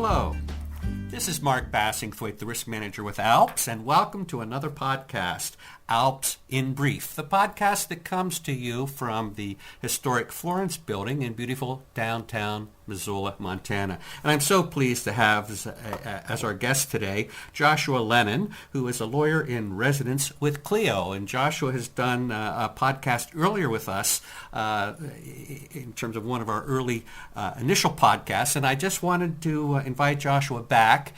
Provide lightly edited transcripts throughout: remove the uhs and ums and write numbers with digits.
Hello, this is Mark Bassingthwaite, the Risk Manager with ALPS, and welcome to another podcast, ALPS In Brief, the podcast that comes to you from the historic Florence Building in beautiful downtown Missoula, Montana. And I'm so pleased to have as our guest today, Joshua Lenon, who is a lawyer in residence with Clio. And Joshua has done a podcast earlier with us in terms of one of our early initial podcasts. And I just wanted to invite Joshua back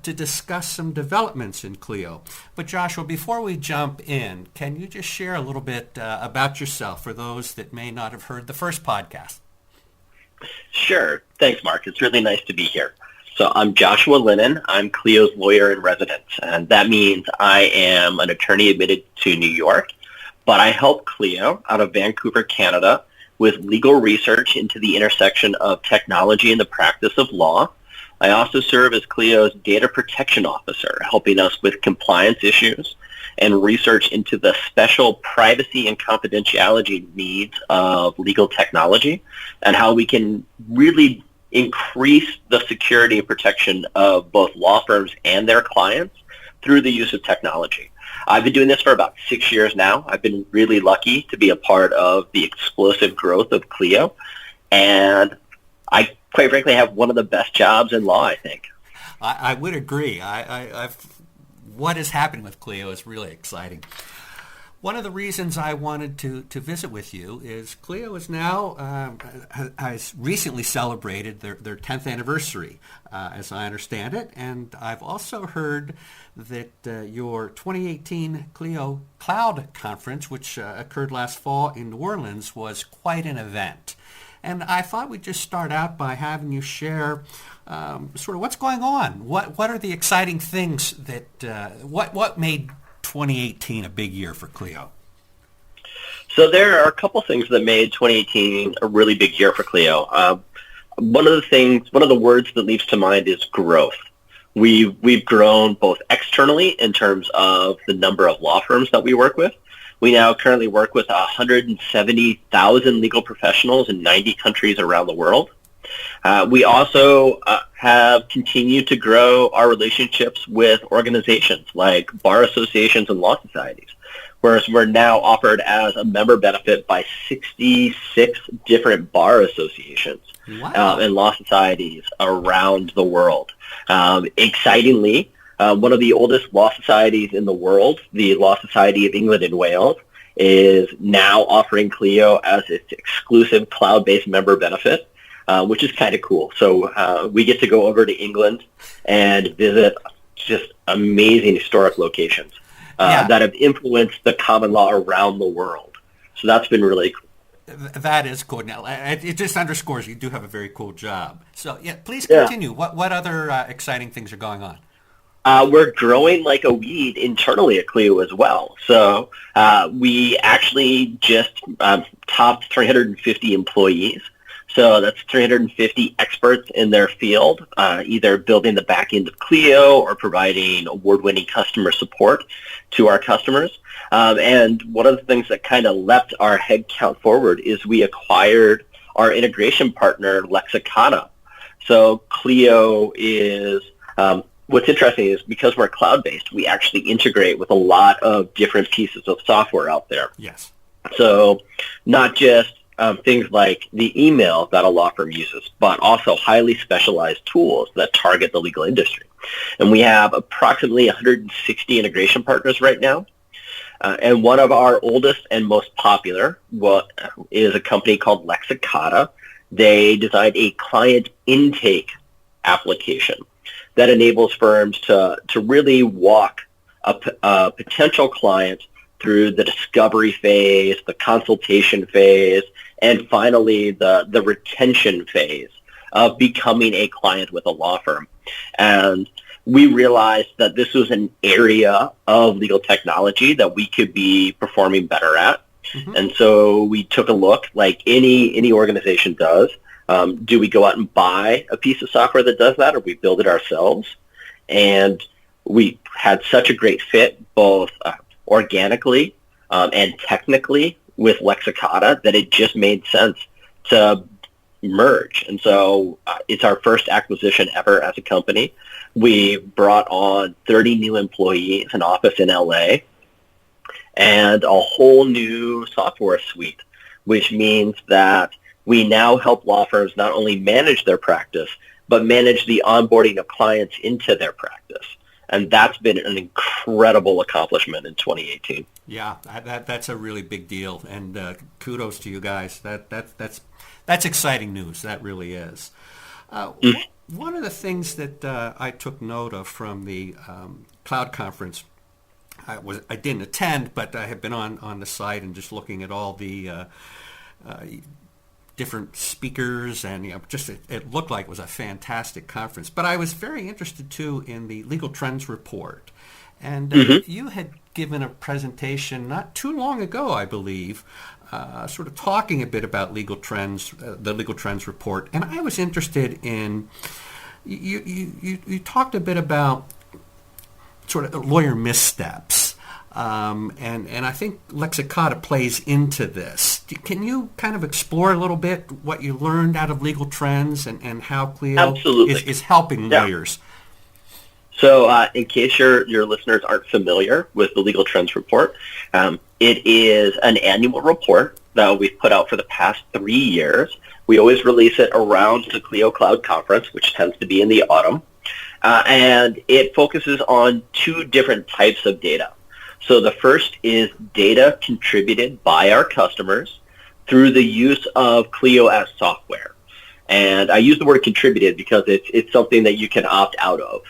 to discuss some developments in Clio. But Joshua, before we jump in, can you just share a little bit about yourself for those that may not have heard the first podcast? Sure. Thanks, Mark. It's really nice to be here. So I'm Joshua Lenon. I'm Clio's lawyer in residence, and that means I am an attorney admitted to New York, but I help Clio out of Vancouver, Canada, with legal research into the intersection of technology and the practice of law. I also serve as Clio's data protection officer, helping us with compliance issues and research into the special privacy and confidentiality needs of legal technology and how we can really increase the security and protection of both law firms and their clients through the use of technology. I've been doing this for about 6 years now. I've been really lucky to be a part of the explosive growth of Clio, and I quite frankly have one of the best jobs in law, I think. I would agree. What is happening with Clio is really exciting. One of the reasons I wanted to visit with you is Clio is now, has recently celebrated their 10th anniversary, as I understand it. And I've also heard that your 2018 Clio Cloud Conference, which occurred last fall in New Orleans, was quite an event. And I thought we'd just start out by having you share sort of what's going on. What are the exciting things that, what made 2018 a big year for Clio? So there are a couple things that made 2018 a really big year for Clio. One of the words that leaps to mind is growth. We've grown both externally in terms of the number of law firms that we work with. We now currently work with 170,000 legal professionals in 90 countries around the world. We also have continued to grow our relationships with organizations like bar associations and law societies, whereas we're now offered as a member benefit by 66 different bar associations. Wow. And law societies around the world. Excitingly, one of the oldest law societies in the world, the Law Society of England and Wales, is now offering Clio as its exclusive cloud-based member benefit, which is kind of cool. So we get to go over to England and visit just amazing historic locations that have influenced the common law around the world. So that's been really cool. That is cool. Now, it just underscores you do have a very cool job. So, please continue. What other exciting things are going on? We're growing like a weed internally at Clio as well. So we actually just topped 350 employees. So that's 350 experts in their field, either building the back end of Clio or providing award-winning customer support to our customers. And one of the things that kind of leapt our headcount forward is we acquired our integration partner, Lexicata. So Clio is... what's interesting is because we're cloud-based, we actually integrate with a lot of different pieces of software out there. Yes. So not just things like the email that a law firm uses, but also highly specialized tools that target the legal industry. And we have approximately 160 integration partners right now. And one of our oldest and most popular is a company called Lexicata. They designed a client intake application that enables firms to really walk a potential client through the discovery phase, the consultation phase, and finally the retention phase of becoming a client with a law firm. And we realized that this was an area of legal technology that we could be performing better at. Mm-hmm. And so we took a look, like any organization does. Do we go out and buy a piece of software that does that, or we build it ourselves? And we had such a great fit, both organically and technically, with Lexicata, that it just made sense to merge. And so it's our first acquisition ever as a company. We brought on 30 new employees, an office in LA, and a whole new software suite, which means that we now help law firms not only manage their practice, but manage the onboarding of clients into their practice. And that's been an incredible accomplishment in 2018. Yeah, that's a really big deal, and kudos to you guys. That's exciting news. That really is. One of the things that I took note of from the cloud conference, I didn't attend, but I have been on the site and just looking at all the different speakers, and it looked like it was a fantastic conference. But I was very interested too in the Legal Trends report, and you had given a presentation not too long ago, I believe, sort of talking a bit about legal trends, the Legal Trends report. And I was interested in you talked a bit about sort of lawyer missteps. And I think Lexicata plays into this. Can you kind of explore a little bit what you learned out of Legal Trends and how Clio is helping lawyers? So in case your listeners aren't familiar with the Legal Trends report, it is an annual report that we've put out for the past 3 years. We always release it around the Clio Cloud Conference, which tends to be in the autumn. And it focuses on 2 different types of data. So the first is data contributed by our customers through the use of Clio as software. And I use the word contributed because it's something that you can opt out of.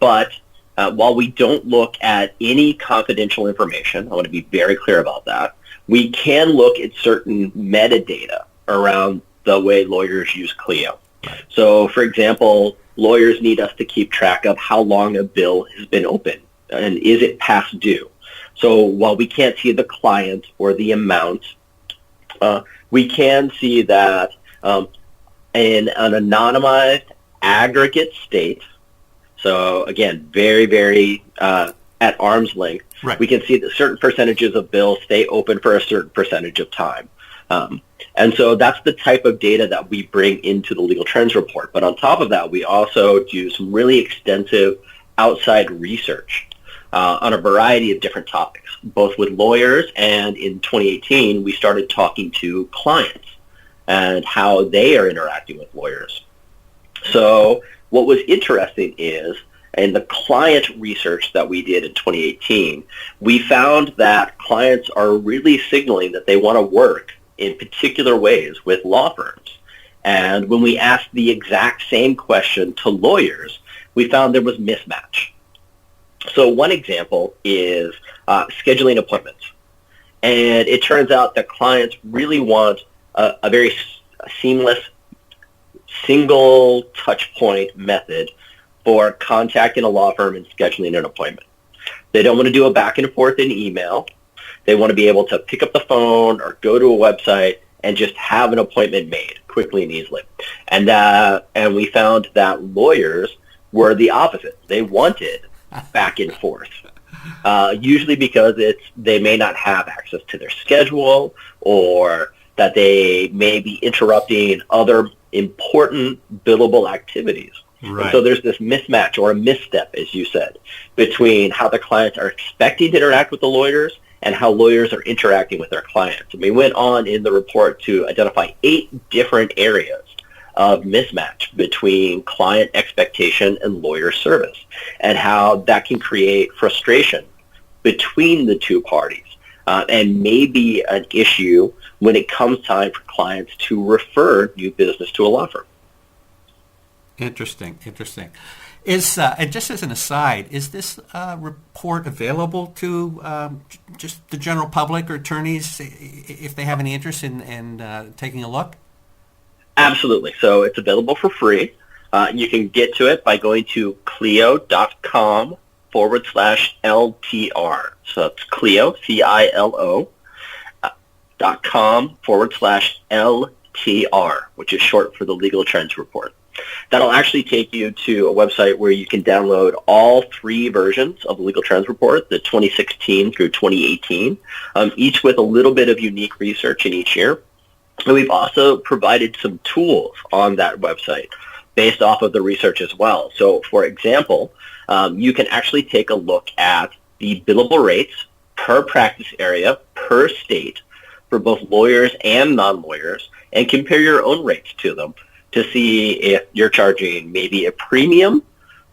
But while we don't look at any confidential information, I want to be very clear about that, we can look at certain metadata around the way lawyers use Clio. So, for example, lawyers need us to keep track of how long a bill has been open and is it past due. So while we can't see the client or the amount, we can see that in an anonymized aggregate state, so again, very, very at arm's length, right, we can see that certain percentages of bills stay open for a certain percentage of time. And so that's the type of data that we bring into the Legal Trends report. But on top of that, we also do some really extensive outside research on a variety of different topics, both with lawyers, and in 2018, we started talking to clients and how they are interacting with lawyers. So what was interesting is, in the client research that we did in 2018, we found that clients are really signaling that they want to work in particular ways with law firms. And when we asked the exact same question to lawyers, we found there was mismatch. So one example is scheduling appointments. And it turns out that clients really want a very seamless, single touch point method for contacting a law firm and scheduling an appointment. They don't want to do a back and forth in email. They want to be able to pick up the phone or go to a website and just have an appointment made quickly and easily. And we found that lawyers were the opposite. They wanted back and forth, usually because they may not have access to their schedule, or that they may be interrupting other important billable activities. Right. And so there's this mismatch or a misstep, as you said, between how the clients are expecting to interact with the lawyers and how lawyers are interacting with their clients. And we went on in the report to identify 8 different areas of mismatch between client expectation and lawyer service, and how that can create frustration between the two parties, and maybe an issue when it comes time for clients to refer new business to a law firm. Interesting. And just as an aside, is this report available to just the general public or attorneys if they have any interest in taking a look? Absolutely. So it's available for free. You can get to it by going to clio.com/LTR. So it's Clio, CILO, .com/LTR, which is short for the Legal Trends report. That'll actually take you to a website where you can download all 3 versions of the Legal Trends report, the 2016 through 2018, each with a little bit of unique research in each year. And we've also provided some tools on that website based off of the research as well. So, for example, you can actually take a look at the billable rates per practice area, per state, for both lawyers and non-lawyers, and compare your own rates to them to see if you're charging maybe a premium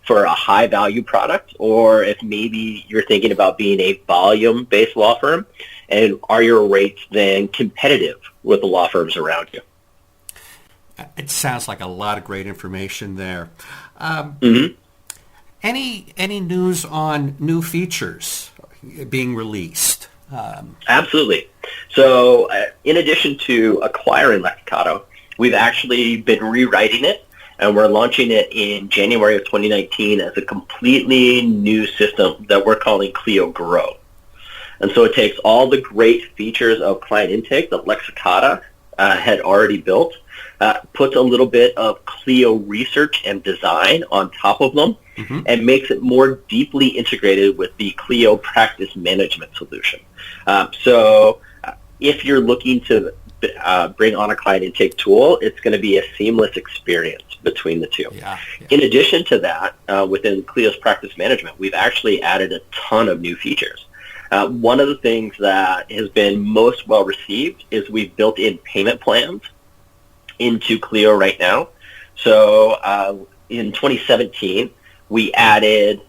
for a high-value product, or if maybe you're thinking about being a volume-based law firm, and are your rates then competitive with the law firms around you? It sounds like a lot of great information there. Any news on new features being released? Absolutely. So in addition to acquiring Lexicato, we've actually been rewriting it, and we're launching it in January of 2019 as a completely new system that we're calling Clio Grow. And so it takes all the great features of client intake that Lexicato had already built, puts a little bit of Clio research and design on top of them, and makes it more deeply integrated with the Clio practice management solution. So if you're looking to bring on a client intake tool, it's going to be a seamless experience between the two. In addition to that, within Clio's practice management, we've actually added a ton of new features. One of the things that has been most well received is we've built in payment plans into Clio right now. So in 2017, we added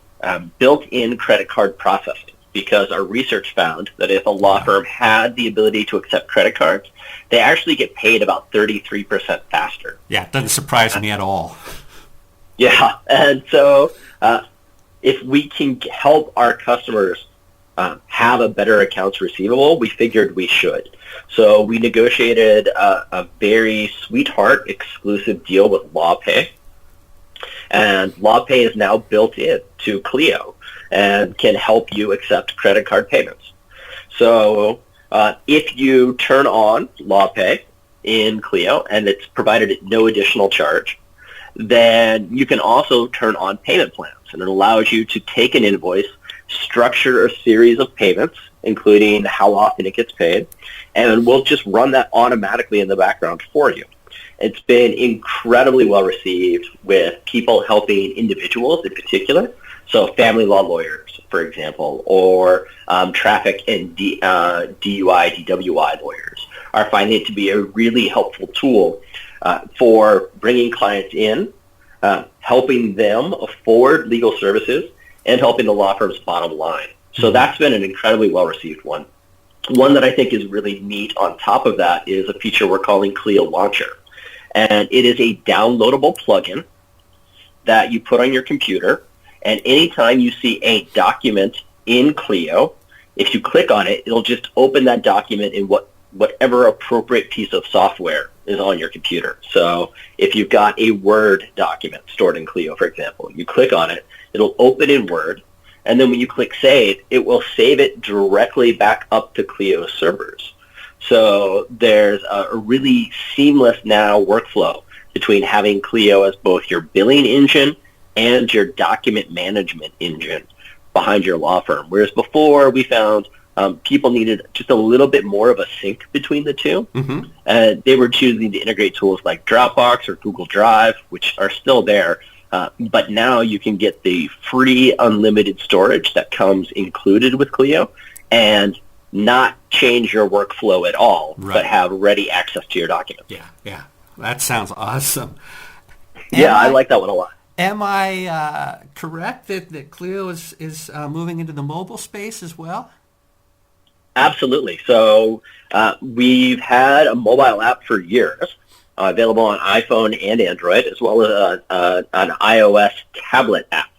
built-in credit card processing, because our research found that if a law firm had the ability to accept credit cards, they actually get paid about 33% faster. Yeah, it doesn't surprise me at all. Yeah, and so if we can help our customers have a better accounts receivable, we figured we should. So we negotiated a very sweetheart exclusive deal with LawPay, and LawPay is now built in to Clio and can help you accept credit card payments. So if you turn on LawPay in Clio, and it's provided at no additional charge, then you can also turn on payment plans, and it allows you to take an invoice, structure a series of payments, including how often it gets paid, and we'll just run that automatically in the background for you. It's been incredibly well received with people helping individuals in particular, so family law lawyers, for example, or traffic and DUI, DWI lawyers are finding it to be a really helpful tool for bringing clients in, helping them afford legal services, and helping the law firm's bottom line. So that's been an incredibly well-received one. One that I think is really neat on top of that is a feature we're calling Clio Launcher. And it is a downloadable plugin that you put on your computer, and anytime you see a document in Clio, if you click on it, it'll just open that document in whatever appropriate piece of software is on your computer. So if you've got a Word document stored in Clio, for example, you click on it, it'll open in Word, and then when you click Save, it will save it directly back up to Clio's servers. So there's a really seamless now workflow between having Clio as both your billing engine and your document management engine behind your law firm. Whereas before, we found people needed just a little bit more of a sync between the two. They were choosing to integrate tools like Dropbox or Google Drive, which are still there. But now you can get the free unlimited storage that comes included with Clio and not change your workflow at all, but have ready access to your documents. Yeah. That sounds awesome. I like that one a lot. Am I correct that Clio is moving into the mobile space as well? Absolutely. So we've had a mobile app for years, available on iPhone and Android, as well as an iOS tablet app.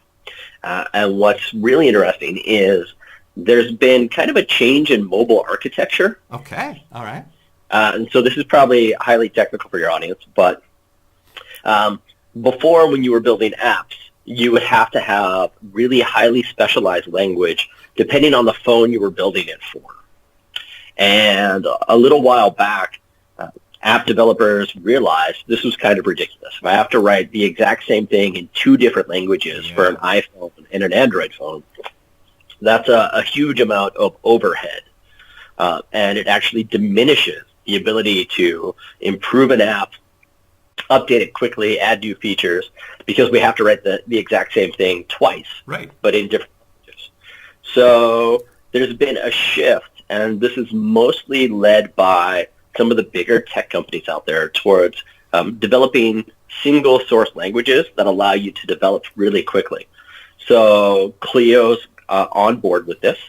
And what's really interesting is there's been kind of a change in mobile architecture. Okay. All right. And so this is probably highly technical for your audience, but before, when you were building apps, you would have to have really highly specialized language depending on the phone you were building it for. And a little while back, app developers realized this was kind of ridiculous. If I have to write the exact same thing in two different languages for an iPhone and an Android phone, that's a huge amount of overhead. And it actually diminishes the ability to improve an app, update it quickly, add new features, because we have to write the exact same thing twice, Right. but in different languages. So there's been a shift, and this is mostly led by some of the bigger tech companies out there towards developing single source languages that allow you to develop really quickly. So Clio's on board with this.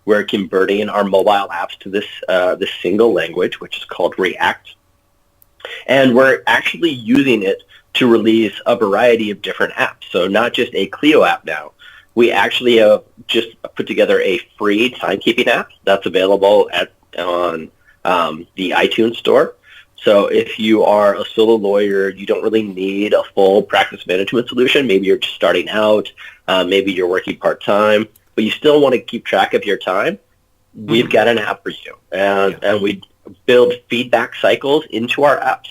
We're converting our mobile apps to this single language, which is called React. And we're actually using it to release a variety of different apps. So not just a Clio app now. We actually have just put together a free timekeeping app that's available on the iTunes store. So if you are a solo lawyer, you don't really need a full practice management solution. Maybe you're just starting out. Maybe you're working part-time, but you still want to keep track of your time. We've got an app for you. And we build feedback cycles into our apps.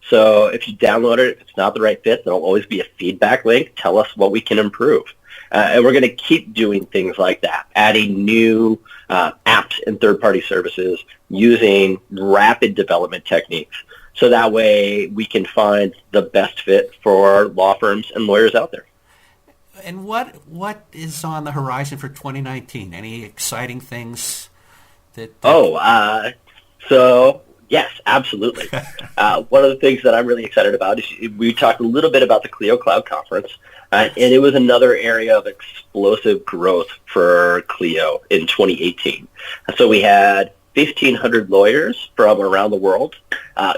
So if you download it, if it's not the right fit, there'll always be a feedback link. Tell us what we can improve. And we're going to keep doing things like that, adding new apps and third-party services using rapid development techniques. So that way we can find the best fit for law firms and lawyers out there. And what is on the horizon for 2019? Any exciting things that... So yes, absolutely. One of the things that I'm really excited about is we talked a little bit about the Clio Cloud Conference, and it was another area of explosive growth for Clio in 2018. So we had 1,500 lawyers from around the world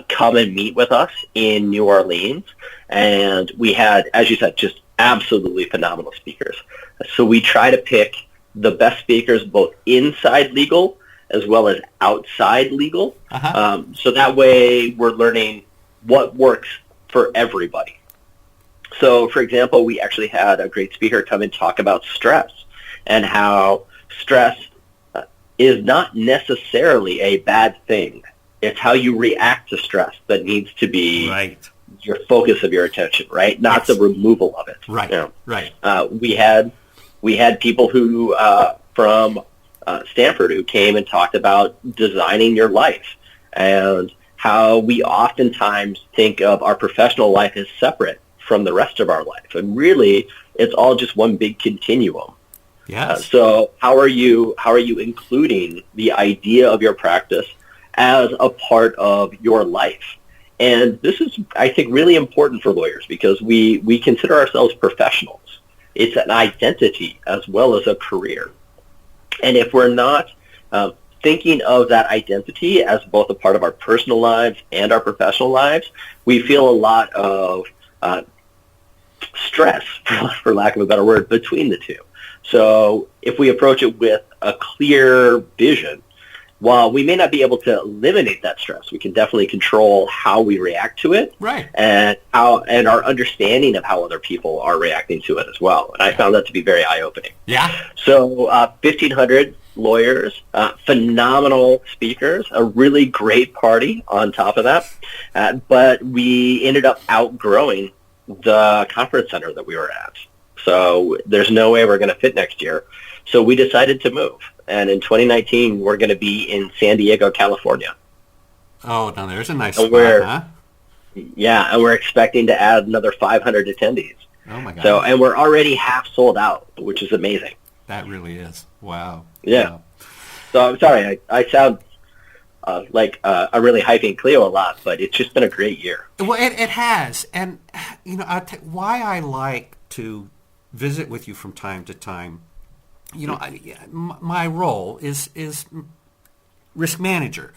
come and meet with us in New Orleans, and we had, as you said, just absolutely phenomenal speakers. So we try to pick the best speakers both inside legal as well as outside legal. So that way we're learning what works for everybody. So, for example, we actually had a great speaker come and talk about stress and how stress is not necessarily a bad thing. It's how you react to stress that needs to be your focus of your attention, right? Not the removal of it. Right, you know? right. We had people who from Stanford who came and talked about designing your life and how we oftentimes think of our professional life as separate from the rest of our life. And really, it's all just one big continuum. Yes. So how are you including the idea of your practice as a part of your life? And this is, I think, really important for lawyers because we consider ourselves professionals. It's an identity as well as a career. And if we're not thinking of that identity as both a part of our personal lives and our professional lives, we feel a lot of stress, for lack of a better word, between the two. So if we approach it with a clear vision, while we may not be able to eliminate that stress, we can definitely control how we react to it, right, and our understanding of how other people are reacting to it as well. And I found that to be very eye-opening. Yeah. So 1,500 lawyers, phenomenal speakers, a really great party on top of that. But we ended up outgrowing the conference center that we were at. So there's no way we're going to fit next year. So we decided to move. And in 2019, we're going to be in San Diego, California. Oh, now there's a nice spot, huh? Yeah, and we're expecting to add another 500 attendees. Oh, my God. So, and we're already half sold out, which is amazing. That really is. Wow. Yeah. Wow. So I'm sorry, I sound like I'm really hyping Clio a lot, but it's just been a great year. Well, it has. And, you know, why I like to visit with you from time to time, you know, my role is risk manager.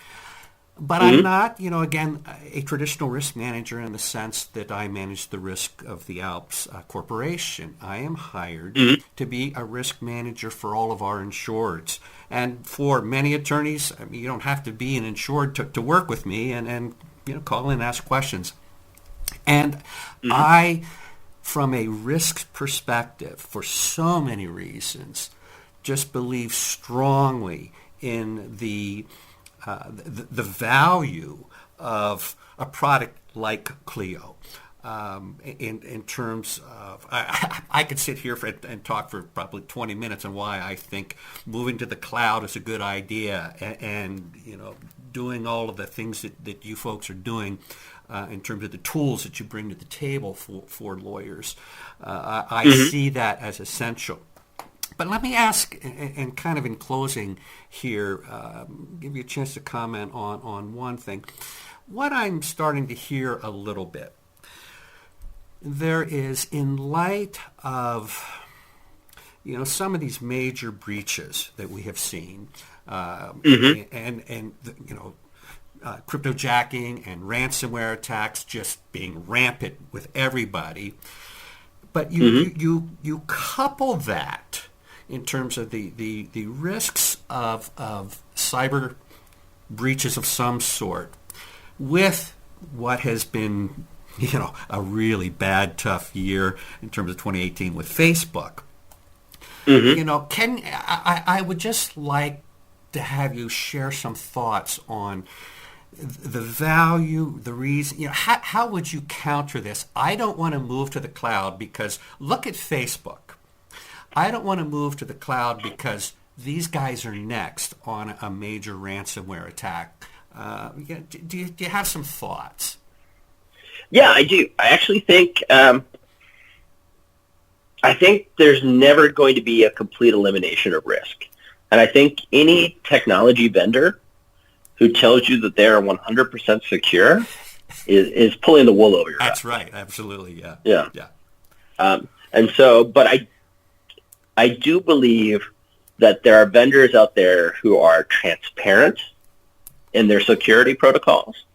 But I'm not, you know, again, a traditional risk manager in the sense that I manage the risk of the ALPS Corporation. I am hired to be a risk manager for all of our insureds. And for many attorneys, I mean, you don't have to be an insured to work with me and you know, call in and ask questions. And I, from a risk perspective, for so many reasons, just believe strongly in the value of a product like Clio. in terms of, I could sit here and talk for probably 20 minutes on why I think moving to the cloud is a good idea, and doing all of the things that you folks are doing in terms of the tools that you bring to the table for lawyers. I see that as essential. But let me ask, and kind of in closing here, give you a chance to comment on one thing. What I'm starting to hear a little bit, there is, in light of some of these major breaches that we have seen, and cryptojacking and ransomware attacks just being rampant with everybody, but you couple that in terms of the risks of cyber breaches of some sort with what has been a really bad, tough year in terms of 2018 with Facebook. I would just like to have you share some thoughts on the value, the reason, how would you counter this? I don't want to move to the cloud because look at Facebook. I don't want to move to the cloud because these guys are next on a major ransomware attack. Do you have some thoughts? Yeah, I do. I actually think there's never going to be a complete elimination of risk. And I think any technology vendor who tells you that they are 100% secure is pulling the wool over your eyes. That's right. Absolutely. Yeah. Yeah. And so, but I do believe that there are vendors out there who are transparent in their security protocols,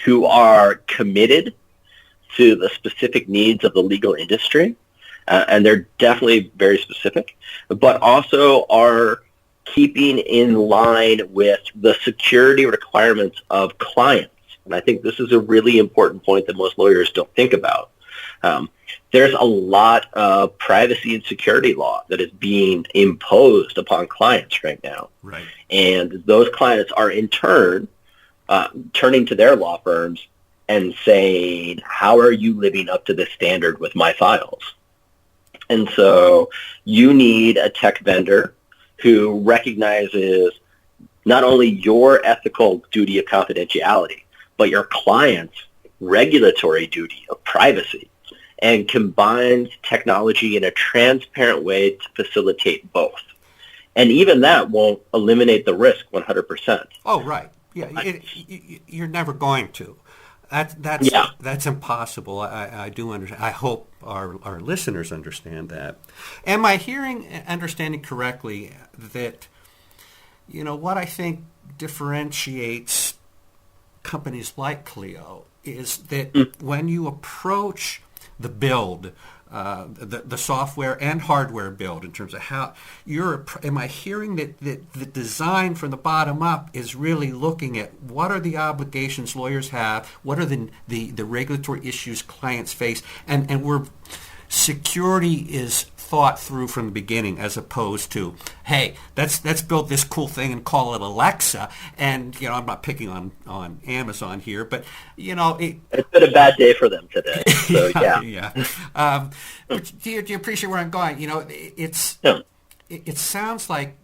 who are committed to the specific needs of the legal industry, and they're definitely very specific, but also are keeping in line with the security requirements of clients. And I think this is a really important point that most lawyers don't think about. There's a lot of privacy and security law that is being imposed upon clients right now. Right. And those clients are in turn turning to their law firms and saying, how are you living up to this standard with my files? And so you need a tech vendor who recognizes not only your ethical duty of confidentiality, but your client's regulatory duty of privacy, and combines technology in a transparent way to facilitate both. And even that won't eliminate the risk 100%. Oh, right. Yeah, you're never going to. That's impossible. I do understand. I hope our listeners understand that. Am I understanding correctly that, what I think differentiates companies like Clio is that when you approach the build, the software and hardware build in terms of how am I hearing that the design from the bottom up is really looking at what are the obligations lawyers have, what are the regulatory issues clients face, and where security is thought through from the beginning, as opposed to, hey, let's build this cool thing and call it Alexa. And I'm not picking on Amazon here, but it's been a bad day for them today. So yeah. Do you appreciate where I'm going? It sounds like,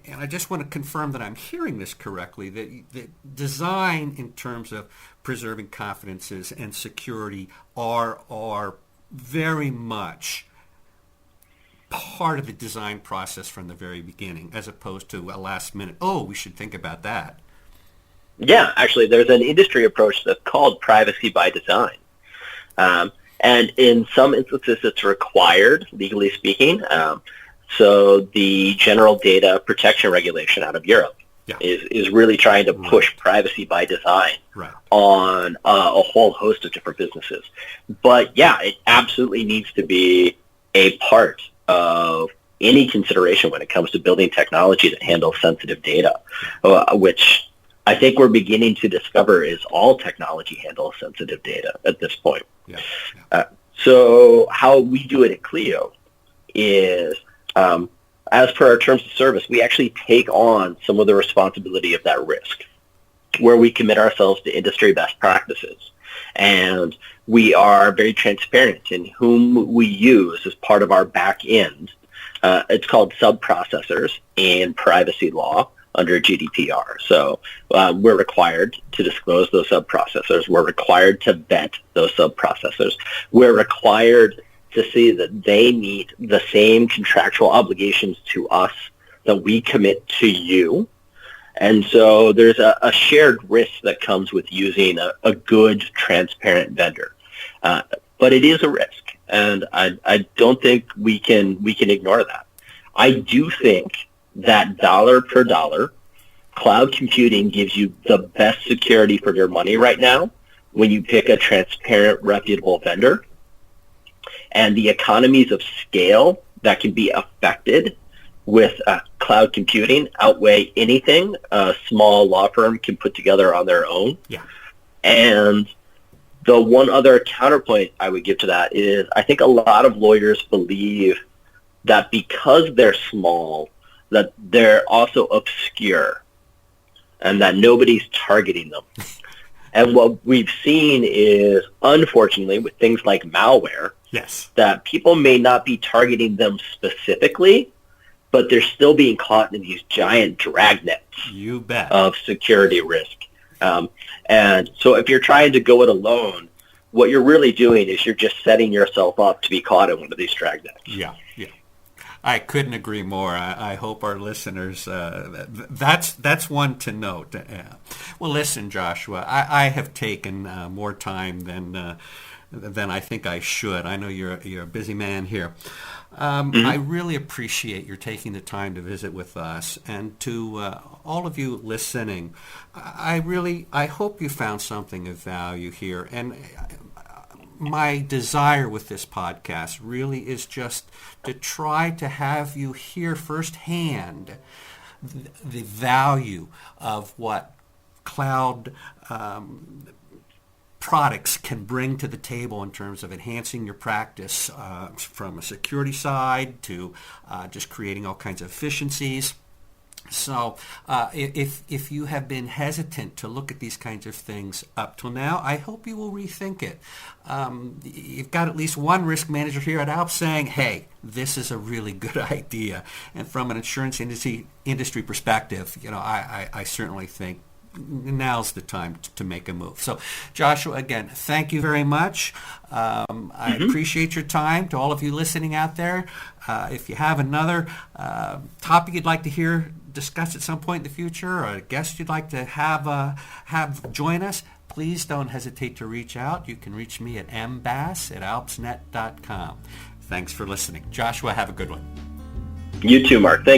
and I just want to confirm that I'm hearing this correctly, that design in terms of preserving confidences and security are very much part of the design process from the very beginning, as opposed to a last minute, we should think about that. Yeah, actually, there's an industry approach that's called privacy by design. And in some instances, it's required, legally speaking. So the General Data Protection Regulation out of Europe is really trying to push privacy by design on a whole host of different businesses. But yeah, it absolutely needs to be a part of any consideration when it comes to building technology that handles sensitive data, which I think we're beginning to discover is all technology handles sensitive data at this point. So how we do it at Clio is, as per our terms of service, we actually take on some of the responsibility of that risk, where we commit ourselves to industry best practices. And we are very transparent in whom we use as part of our back end. It's called sub-processors in privacy law under GDPR. So we're required to disclose those sub-processors. We're required to vet those sub-processors. We're required to see that they meet the same contractual obligations to us that we commit to you. And so there's a shared risk that comes with using a good, transparent vendor. But it is a risk, and I don't think we can ignore that. I do think that dollar per dollar, cloud computing gives you the best security for your money right now when you pick a transparent, reputable vendor. And the economies of scale that can be affected with cloud computing outweigh anything a small law firm can put together on their own. Yeah. And the one other counterpoint I would give to that is I think a lot of lawyers believe that because they're small, that they're also obscure and that nobody's targeting them. And what we've seen is, unfortunately, with things like malware, yes, that people may not be targeting them specifically, but they're still being caught in these giant dragnets you bet, of security risk. And so if you're trying to go it alone, what you're really doing is you're just setting yourself up to be caught in one of these dragnets. Yeah. I couldn't agree more. I hope our listeners, that's one to note. Well, listen, Joshua, I have taken more time than I think I should. I know you're a busy man here. I really appreciate your taking the time to visit with us, and to all of you listening, I hope you found something of value here. And my desire with this podcast really is just to try to have you hear firsthand the value of what cloud products can bring to the table in terms of enhancing your practice from a security side to just creating all kinds of efficiencies. So if you have been hesitant to look at these kinds of things up till now, I hope you will rethink it. You've got at least one risk manager here at ALPS saying, hey, this is a really good idea. And from an insurance industry perspective, I certainly think now's the time to make a move. So, Joshua, again, thank you very much. I appreciate your time. To all of you listening out there, if you have another topic you'd like to hear discussed at some point in the future, or a guest you'd like to have join us, please don't hesitate to reach out. You can reach me at mbass@alpsnet.com. Thanks for listening. Joshua, have a good one. You too, Mark. Thank you.